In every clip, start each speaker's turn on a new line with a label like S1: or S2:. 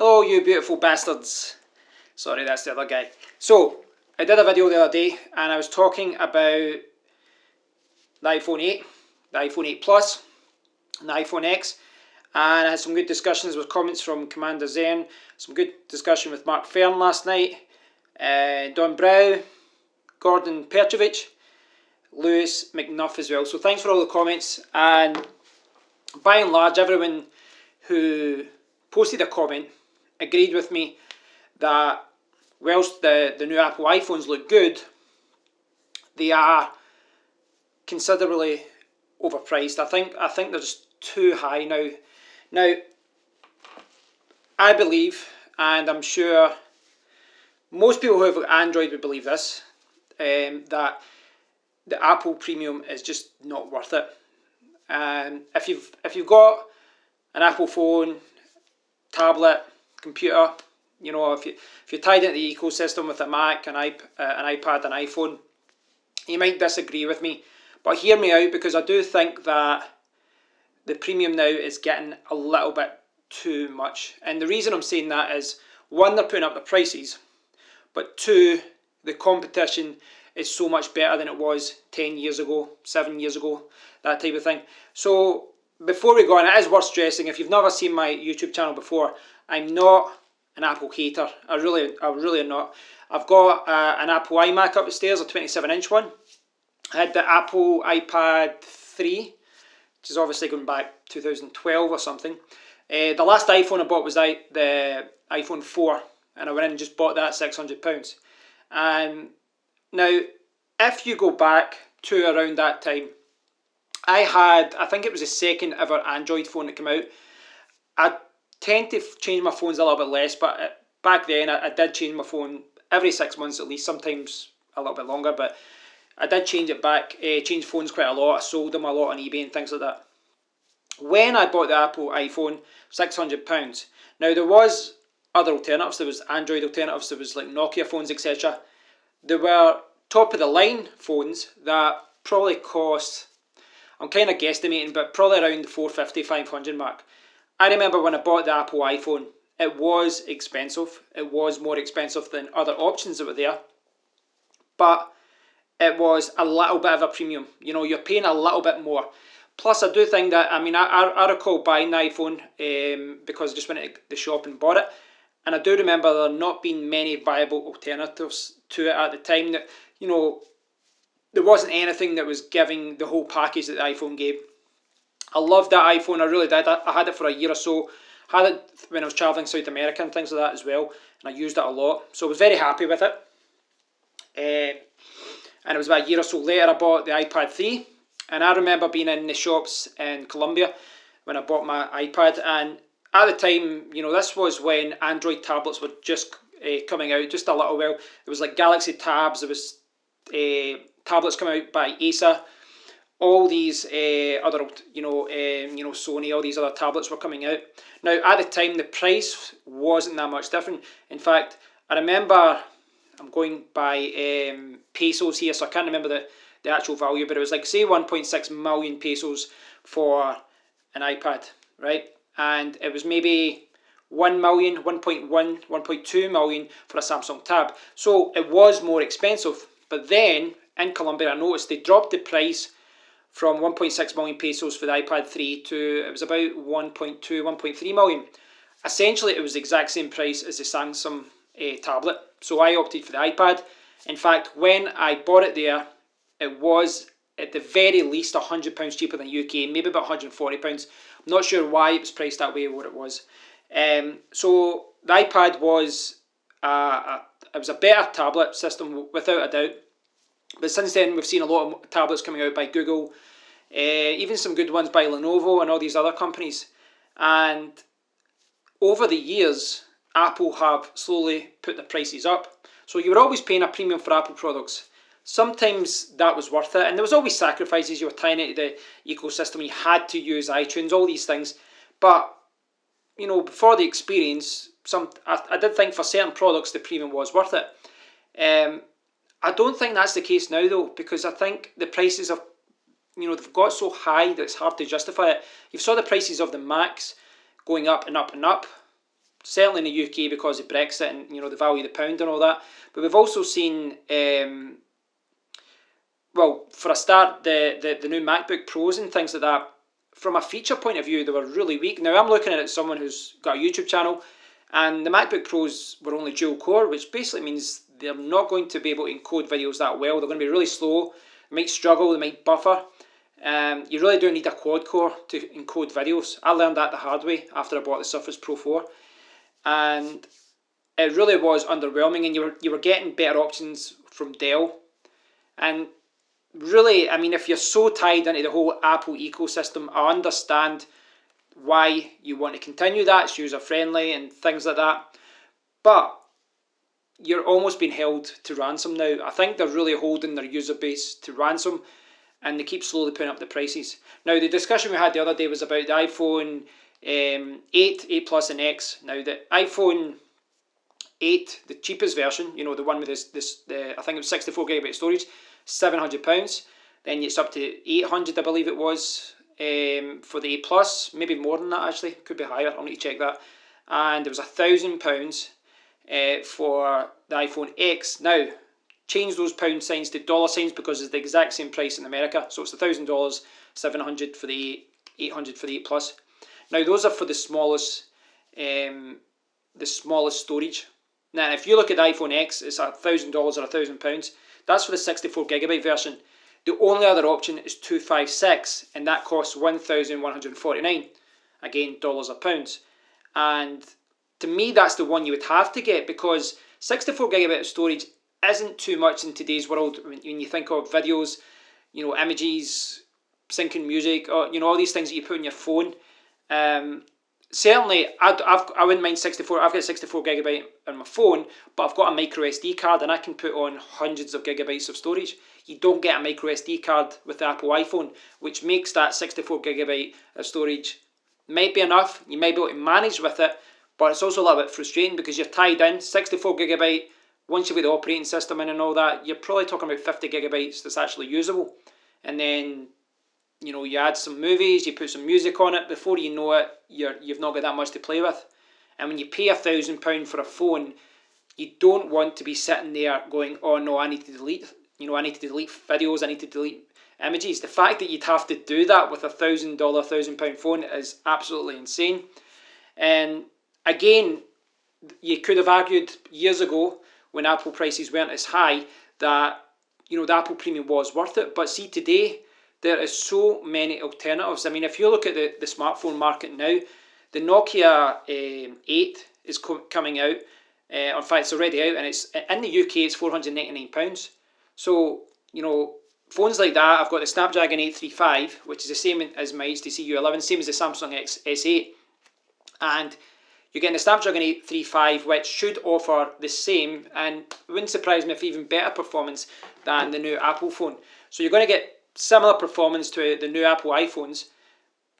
S1: Hello, you beautiful bastards. Sorry, that's the other guy. So, I did a video the other day and I was talking about the iPhone 8, the iPhone 8 Plus, and the iPhone X. And I had some good discussions with comments from Commander Zen, some good discussion with Mark Fern last night, Don Brow, Gordon Perchovich, Lewis McNuff as well. So thanks for all the comments, and by and large everyone who posted a comment agreed with me that whilst the new Apple iPhones look good, they are considerably overpriced. I think they're just too high now. Now, I believe, and I'm sure most people who have Android would believe this, that the Apple Premium is just not worth it. If you've got an Apple phone, tablet, computer, you know, if you're tied into the ecosystem with a Mac, an iPad, an iPhone, you might disagree with me, but hear me out, because I do think that the premium now is getting a little bit too much. And the reason I'm saying that is, one, they're putting up the prices, but two, the competition is so much better than it was 10 years ago, 7 years ago, that type of thing. So before we go on, it is worth stressing, if you've never seen my YouTube channel before, I'm not an Apple hater. I really am not. I've got an Apple iMac upstairs, a 27-inch one. I had the Apple iPad 3, which is obviously going back 2012 or something. The last iPhone I bought was the iPhone 4, and I went in and just bought that at £600. And now, if you go back to around that time, I think it was the second ever Android phone that came out. I tend to change my phones a little bit less, but back then I did change my phone every 6 months at least, sometimes a little bit longer, but I did change it back, change phones quite a lot. I sold them a lot on eBay and things like that. When I bought the Apple iPhone, £600. Now, there was other alternatives. There was Android alternatives. There was like Nokia phones, etc. There were top of the line phones that probably cost, I'm kind of guesstimating, but probably around the 450, 500 mark. I remember when I bought the Apple iPhone, it was expensive. It was more expensive than other options that were there, but it was a little bit of a premium. You know, you're paying a little bit more. Plus, I do think that, I recall buying the iPhone because I just went to the shop and bought it. And I do remember there not being many viable alternatives to it at the time. That, you know, there wasn't anything that was giving the whole package that the iPhone gave. I loved that iPhone, I really did. I had it for a year or so. I had it when I was travelling South America and things like that as well. And I used it a lot. So I was very happy with it. And it was about a year or so later I bought the iPad 3. And I remember being in the shops in Colombia when I bought my iPad. And at the time, you know, this was when Android tablets were just coming out, just a little while. There was like Galaxy Tabs, there was tablets coming out by Acer. All these other, Sony, all these other tablets were coming out. Now, at the time, the price wasn't that much different. In fact, I remember, I'm going by pesos here, so I can't remember the actual value, but it was like, say, 1.6 million pesos for an iPad, right? And it was maybe 1 million, 1.1, 1.2 million for a Samsung Tab. So it was more expensive. But then, in Colombia, I noticed they dropped the price from 1.6 million pesos for the iPad 3 to, it was about 1.2, 1.3 million. Essentially, it was the exact same price as the Samsung tablet. So I opted for the iPad. In fact, when I bought it there, it was at the very least £100 cheaper than UK, maybe about £140. I'm not sure why it was priced that way or what it was. So the iPad was it was a better tablet system without a doubt. But since then, we've seen a lot of tablets coming out by Google, even some good ones by Lenovo and all these other companies. And over the years, Apple have slowly put the prices up. So you were always paying a premium for Apple products. Sometimes that was worth it, and there was always sacrifices. You were tying into the ecosystem, you had to use iTunes, all these things. But, you know, for the experience, I did think for certain products the premium was worth it. I don't think that's the case now, though, because I think the prices have, they've got so high that it's hard to justify it. You saw the prices of the Macs going up and up and up. certainly in the UK because of Brexit and the value of the pound and all that. But we've also seen, well, for a start, the new MacBook Pros and things like that. From a feature point of view, they were really weak. Now I'm looking at it as someone who's got a YouTube channel, and the MacBook Pros were only dual core, which basically means they're not going to be able to encode videos that well. They're going to be really slow. They might struggle. They might buffer. You really do need a quad core to encode videos. I learned that the hard way after I bought the Surface Pro 4, and it really was underwhelming. And you were getting better options from Dell, and really, I mean, if you're so tied into the whole Apple ecosystem, I understand why you want to continue that. It's user friendly and things like that, but you're almost being held to ransom now. I think they're really holding their user base to ransom, and they keep slowly putting up the prices. Now, the discussion we had the other day was about the iPhone 8 Plus and X. Now, the iPhone 8, the cheapest version, the one with I think it was 64GB storage, £700. Then it's up to 800, I believe it was, for the 8 Plus. Maybe more than that, actually. Could be higher. I'll need to check that. And there was £1,000 for the iPhone X. Now, change those pound signs to dollar signs because it's the exact same price in America. So it's $1,000, 700 for the 8, 800 for the 8 Plus. Now those are for the smallest storage. Now if you look at the iPhone X, it's $1,000 or £1,000. That's for the 64GB version. The only other option is 256, and that costs $1,149. Again, dollars or pounds. And to me, that's the one you would have to get, because 64GB of storage isn't too much in today's world. When you think of videos, images, syncing music, or all these things that you put on your phone. Certainly, I wouldn't mind 64. I've got 64GB on my phone, but I've got a micro SD card, and I can put on hundreds of gigabytes of storage. You don't get a micro SD card with the Apple iPhone, which makes that 64GB of storage might be enough. You might be able to manage with it, but it's also a little bit frustrating because you're tied in. 64GB. Once you've got the operating system in and all that, you're probably talking about 50GB that's actually usable. And then, you add some movies, you put some music on it, before you know it, you've not got that much to play with. And when you pay £1,000 for a phone, you don't want to be sitting there going, oh no, I need to delete videos, I need to delete images. The fact that you'd have to do that with a £1,000 phone is absolutely insane. And again, you could have argued years ago, when Apple prices weren't as high, that the Apple Premium was worth it. But see, today there is so many alternatives. I mean, if you look at the smartphone market now, the Nokia 8 is coming out. In fact, it's already out, and it's in the UK. It's £499. So phones like that. I've got the Snapdragon 835, which is the same as my HTC U11, same as the Samsung S8, and you're getting the Snapdragon 835, which should offer the same, and it wouldn't surprise me if even better performance than the new Apple phone. So you're going to get similar performance to the new Apple iPhones,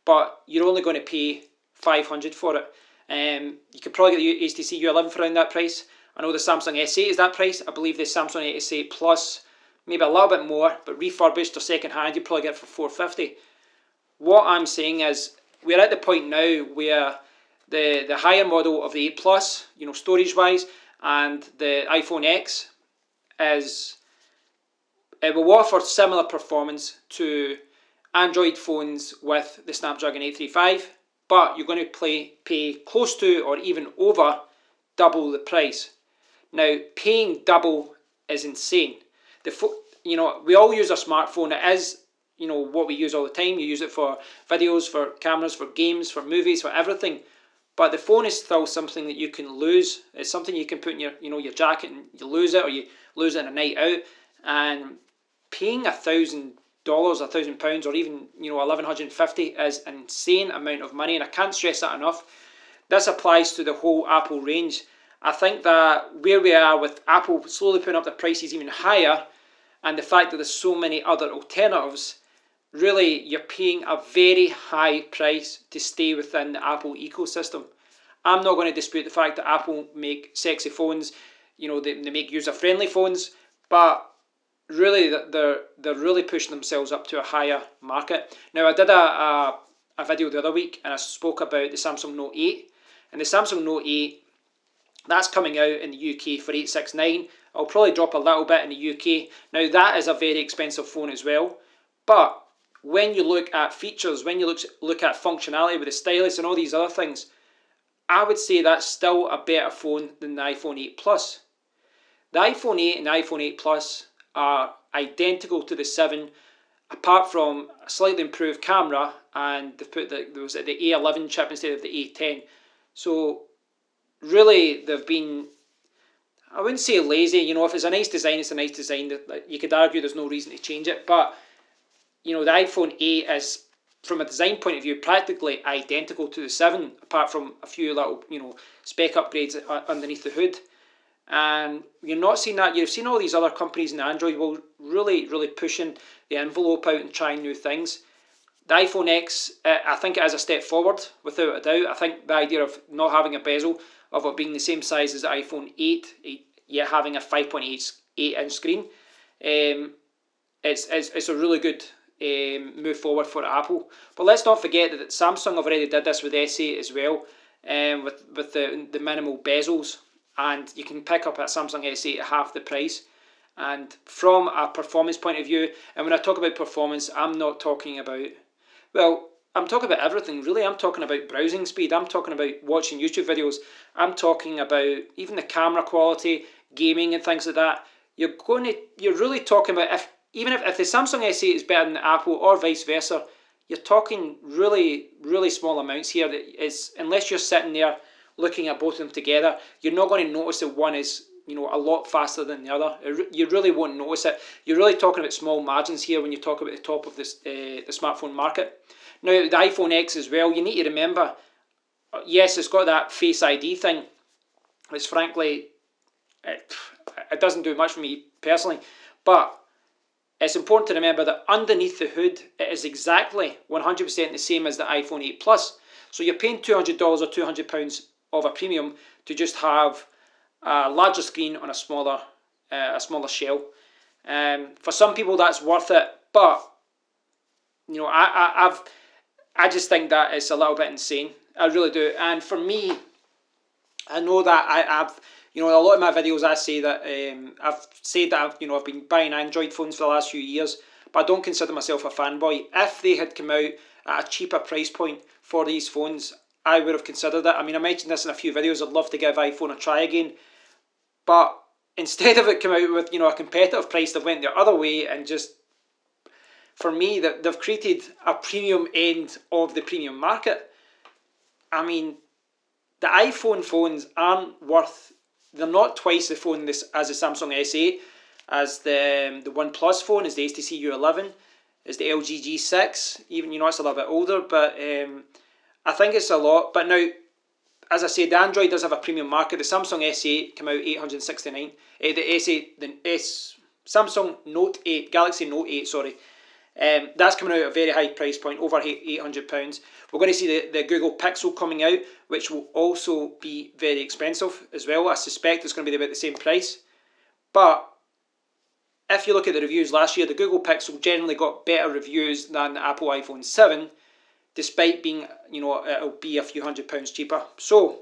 S1: but you're only going to pay $500 for it. You could probably get the HTC U11 for around that price. I know the Samsung S8 is that price. I believe the Samsung S8 Plus, maybe a little bit more, but refurbished or second hand, you'd probably get it for $450. What I'm saying is, we're at the point now where the higher model of the 8 Plus, storage wise, and the iPhone X it will offer similar performance to Android phones with the Snapdragon 835, but you're going to pay close to or even over double the price. Now, paying double is insane. We all use a smartphone. It is what we use all the time. You use it for videos, for cameras, for games, for movies, for everything. But the phone is still something that you can lose. It's something you can put in your jacket and you lose it, or you lose it on a night out. And paying £1,000, £1,000, or even $1,150 is an insane amount of money, and I can't stress that enough. This applies to the whole Apple range. I think that where we are with Apple slowly putting up the prices even higher, and the fact that there's so many other alternatives, really you're paying a very high price to stay within the Apple ecosystem. I'm not going to dispute the fact that Apple make sexy phones, they make user-friendly phones, but really they're really pushing themselves up to a higher market. Now, I did a video the other week, and I spoke about the Samsung Note 8, And the Samsung Note 8, that's coming out in the UK for 869. I'll probably drop a little bit in the UK. Now that is a very expensive phone as well, but when you look at features, when you look at functionality with the stylus and all these other things, I would say that's still a better phone than the iPhone 8 Plus. The iPhone 8 and the iPhone 8 Plus are identical to the 7, apart from a slightly improved camera, and they've put the A11 chip instead of the A10. So really, they've been, I wouldn't say lazy. You know, if it's a nice design, it's a nice design. You could argue there's no reason to change it, but you know, the iPhone 8 is, from a design point of view, practically identical to the 7, apart from a few little, you know, spec upgrades underneath the hood. And you're not seeing that. You've seen all these other companies in the Android world really pushing the envelope out and trying new things. The iPhone X, I think it is a step forward, without a doubt. I think the idea of not having a bezel, of it being the same size as the iPhone 8, yet having a 5.8-inch screen, it's a really good move forward for Apple. But let's not forget that Samsung have already did this with S8 as well, with the minimal bezels. And you can pick up a Samsung S8 at half the price. And from a performance point of view, and when I talk about performance, I'm not talking about, well, I'm talking about everything really. I'm talking about browsing speed, I'm talking about watching YouTube videos, I'm talking about even the camera quality, gaming and things like that. You're really talking about, if the Samsung S8 is better than the Apple or vice versa, you're talking really small amounts here. That is, unless you're sitting there looking at both of them together, you're not going to notice that one is, you know, a lot faster than the other. You really won't notice it. You're really talking about small margins here when you talk about the top of this the smartphone market. Now the iPhone X as well, you need to remember, yes, it's got that Face ID thing, which frankly, it doesn't do much for me personally, but it's important to remember that underneath the hood, it is exactly 100% the same as the iPhone 8 Plus. So you're paying $200 or £200 of a premium to just have a larger screen on a smaller shell. For some people, that's worth it, but you know, I just think that it's a little bit insane. I really do. And for me, I know that I've, you know, a lot of my videos I say that I've said that I've been buying Android phones for the last few years, but I don't consider myself a fanboy. If they had come out at a cheaper price point for these phones, I would have considered it. I mean, I mentioned this in a few videos. I'd love to give iPhone a try again, but instead of it coming out with, you know, a competitive price, they went the other way and just, for me, that they've created a premium end of the premium market. I mean, the iPhone phones aren't worth, they're not twice the phone as the Samsung S8, as the OnePlus phone, as the HTC U11, as the LG G6, even, you know, it's a little bit older, but I think it's a lot. But now, as I said, the Android does have a premium market. The Samsung S8 came out $869. Samsung Note 8, Galaxy Note 8, sorry. That's coming out at a very high price point, over £800. We're going to see the Google Pixel coming out, which will also be very expensive as well. I suspect it's going to be about the same price. But if you look at the reviews last year, the Google Pixel generally got better reviews than the Apple iPhone 7, despite being, you know, it'll be a few £100 cheaper. So,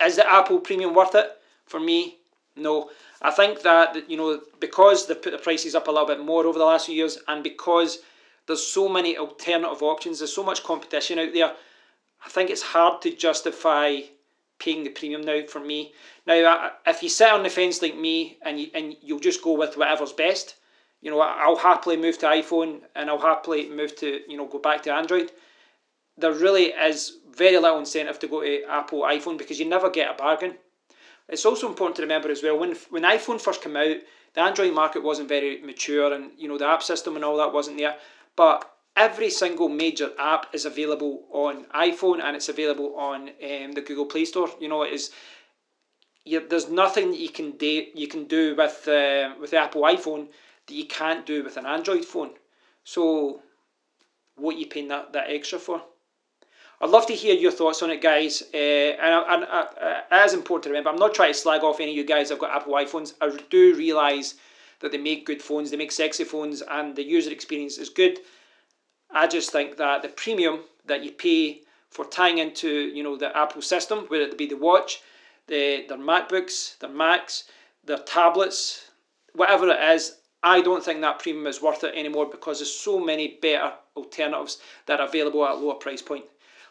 S1: is the Apple premium worth it? For me, no. I think that, you know, because they've put the prices up a little bit more over the last few years, and because there's so many alternative options, there's so much competition out there, I think it's hard to justify paying the premium now for me. Now, if you sit on the fence like me and you'll just go with whatever's best, you know, I'll happily move to iPhone and I'll happily move to, you know, go back to Android. There really is very little incentive to go to Apple iPhone because you never get a bargain. It's also important to remember as well, when iPhone first came out, the Android market wasn't very mature, and you know, the app system and all that wasn't there. But every single major app is available on iPhone, and it's available on the Google Play Store. You know, there's nothing that you can do with the Apple iPhone that you can't do with an Android phone. So, what are you paying that extra for? I'd love to hear your thoughts on it, guys. And it is important to remember, I'm not trying to slag off any of you guys that've got Apple iPhones. I do realise that they make good phones, they make sexy phones, and the user experience is good. I just think that the premium that you pay for tying into, you know, the Apple system, whether it be the watch, their MacBooks, their Macs, their tablets, whatever it is. I don't think that premium is worth it anymore because there's so many better alternatives that are available at a lower price point.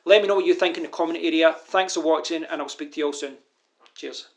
S1: Let me know what you think in the comment area. Thanks for watching, and I'll speak to you all soon. Cheers.